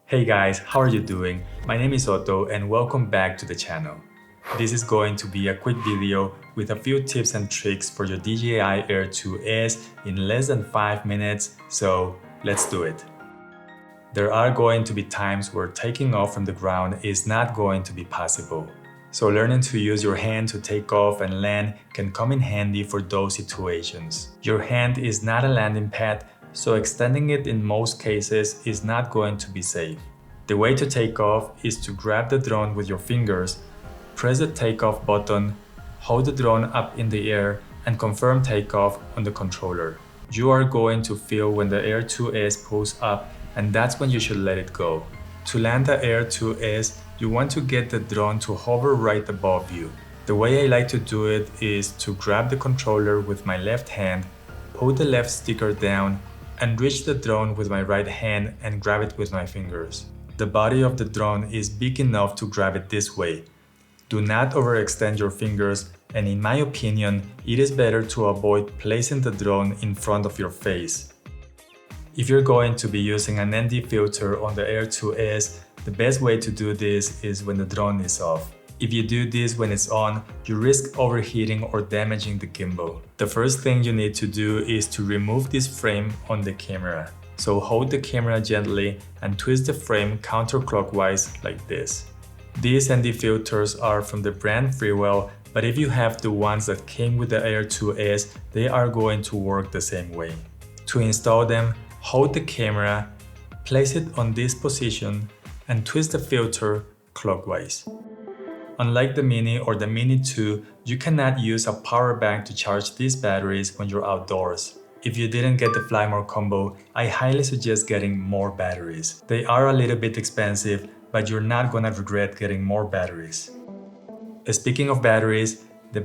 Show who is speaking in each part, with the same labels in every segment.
Speaker 1: Hey guys, how are you doing? My name is Otto and welcome back to the channel. This is going to be a quick video with a few tips and tricks for your DJI Air 2S in less than 5 minutes, so let's do it. There are going to be times where taking off from the ground is not going to be possible. So learning to use your hand to take off and land can come in handy for those situations. Your hand is not a landing pad, so extending it in most cases is not going to be safe. The way to take off is to grab the drone with your fingers, press the takeoff button, hold the drone up in the air, and confirm takeoff on the controller. You are going to feel when the Air 2S pulls up, and that's when you should let it go. To land the Air 2S, you want to get the drone to hover right above you. The way I like to do it is to grab the controller with my left hand, pull the left sticker down, and reach the drone with my right hand and grab it with my fingers. The body of the drone is big enough to grab it this way. Do not overextend your fingers, and in my opinion, it is better to avoid placing the drone in front of your face. If you're going to be using an ND filter on the Air 2S, the best way to do this is when the drone is off. If you do this when it's on, you risk overheating or damaging the gimbal. The first thing you need to do is to remove this frame on the camera. So hold the camera gently and twist the frame counterclockwise like this. These ND filters are from the brand Freewell, but if you have the ones that came with the Air 2S, they are going to work the same way. To install them, hold the camera, place it on this position, and twist the filter clockwise. Unlike the Mini or the Mini 2, you cannot use a power bank to charge these batteries when you're outdoors. If you didn't get the Fly More combo, I highly suggest getting more batteries. They are a little bit expensive, but you're not gonna regret getting more batteries. Speaking of batteries, the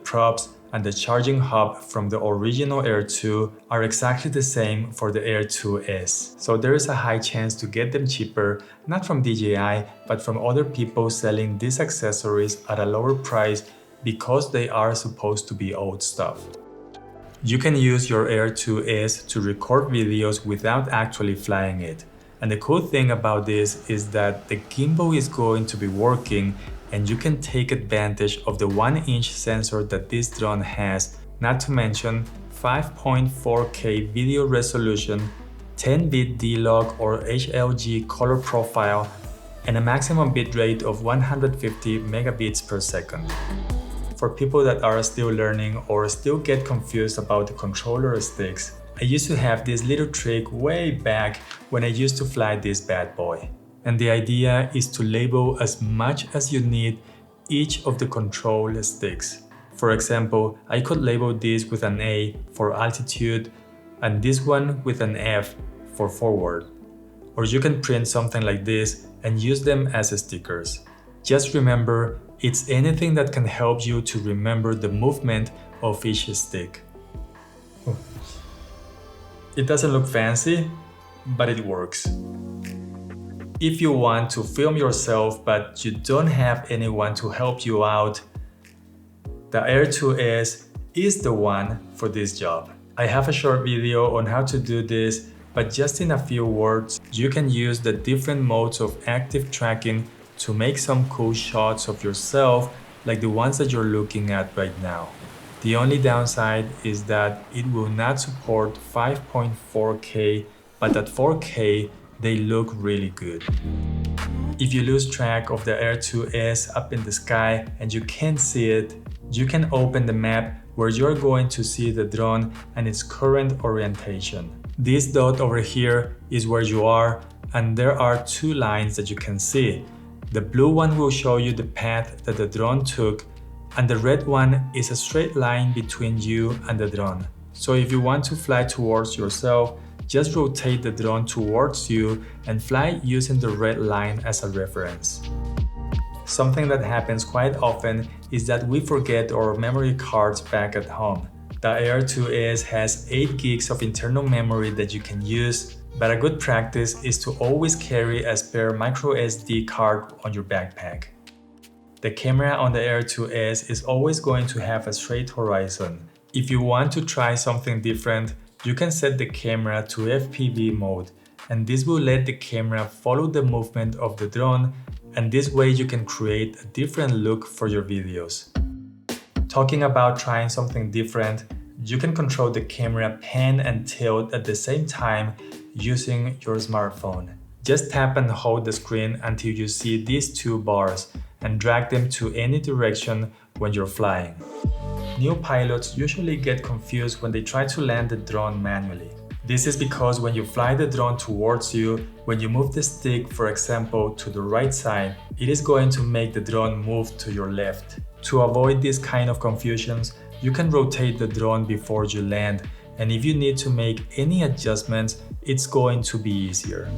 Speaker 1: props, and the charging hub from the original Air 2 are exactly the same for the Air 2S. So there is a high chance to get them cheaper, not from DJI, but from other people selling these accessories at a lower price because they are supposed to be old stuff. You can use your Air 2S to record videos without actually flying it. And the cool thing about this is that the gimbal is going to be working and you can take advantage of the 1-inch sensor that this drone has, not to mention 5.4K video resolution, 10-bit D-Log or HLG color profile, and a maximum bitrate of 150 megabits per second. For people that are still learning or still get confused about the controller sticks, I used to have this little trick way back when I used to fly this bad boy. And the idea is to label as much as you need each of the control sticks. For example, I could label this with an A for altitude and this one with an F for forward. Or you can print something like this and use them as stickers. Just remember, it's anything that can help you to remember the movement of each stick. It doesn't look fancy, but it works. If you want to film yourself but you don't have anyone to help you out, the Air 2S is the one for this job. I have a short video on how to do this, but just in a few words, you can use the different modes of active tracking to make some cool shots of yourself like the ones that you're looking at right now. The only downside is that it will not support 5.4K, but at 4K, they look really good. If you lose track of the Air 2S up in the sky and you can't see it, you can open the map where you're going to see the drone and its current orientation. This dot over here is where you are, and there are two lines that you can see. The blue one will show you the path that the drone took, and the red one is a straight line between you and the drone. So if you want to fly towards yourself, just rotate the drone towards you and fly using the red line as a reference. Something that happens quite often is that we forget our memory cards back at home. The Air 2S has 8 gigs of internal memory that you can use, but a good practice is to always carry a spare microSD card on your backpack. The camera on the Air 2S is always going to have a straight horizon. If you want to try something different, you can set the camera to FPV mode and this will let the camera follow the movement of the drone, and this way you can create a different look for your videos. Talking about trying something different, you can control the camera pan and tilt at the same time using your smartphone. Just tap and hold the screen until you see these two bars and drag them to any direction when you're flying. New pilots usually get confused when they try to land the drone manually. This is because when you fly the drone towards you, when you move the stick, for example, to the right side, it is going to make the drone move to your left. To avoid this kind of confusions, you can rotate the drone before you land, and if you need to make any adjustments, it's going to be easier.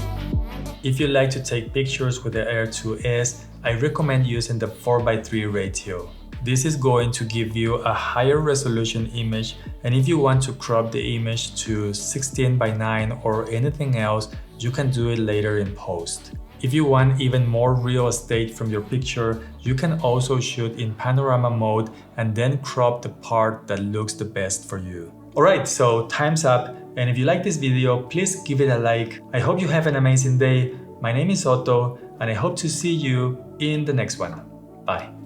Speaker 1: If you like to take pictures with the Air 2S, I recommend using the 4:3 ratio. This is going to give you a higher resolution image, and if you want to crop the image to 16:9 or anything else, you can do it later in post. If you want even more real estate from your picture, you can also shoot in panorama mode and then crop the part that looks the best for you. Alright, so time's up, and if you like this video, please give it a like. I hope you have an amazing day. My name is Otto, and I hope to see you in the next one. Bye.